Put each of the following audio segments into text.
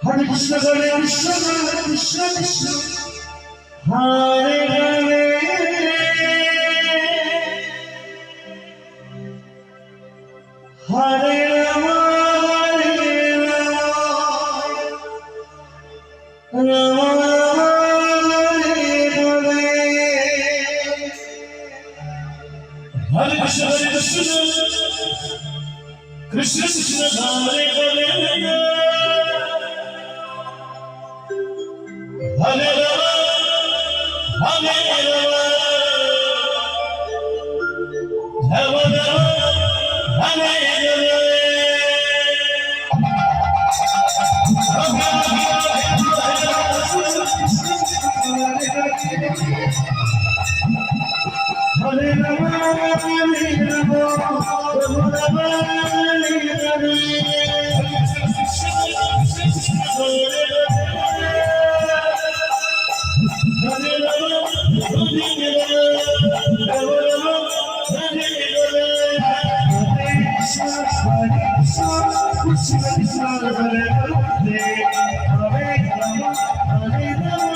Hare Krishna, Hare Krishna, Hare Krishna, Krishna Hare Hare, Hare Rama, Rama Hare Krishna, Hare Krishna, Krishna Krishna, Hare Hare, Hare Rama, Hare Rama, Rama Rama, Hare Hare. Hare Rama, Hare Rama, Rama Rama, Hare Hare. Hare Rama, Hare Rama, Hare Rama. Krishna Krishna, Hare Hare, Hare Rama, Hare Rama,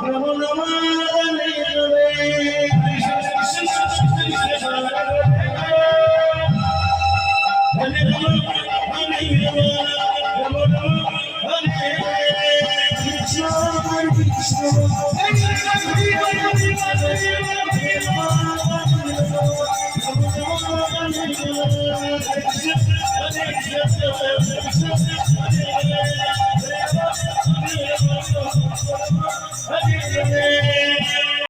Rama Rama, Hare Hare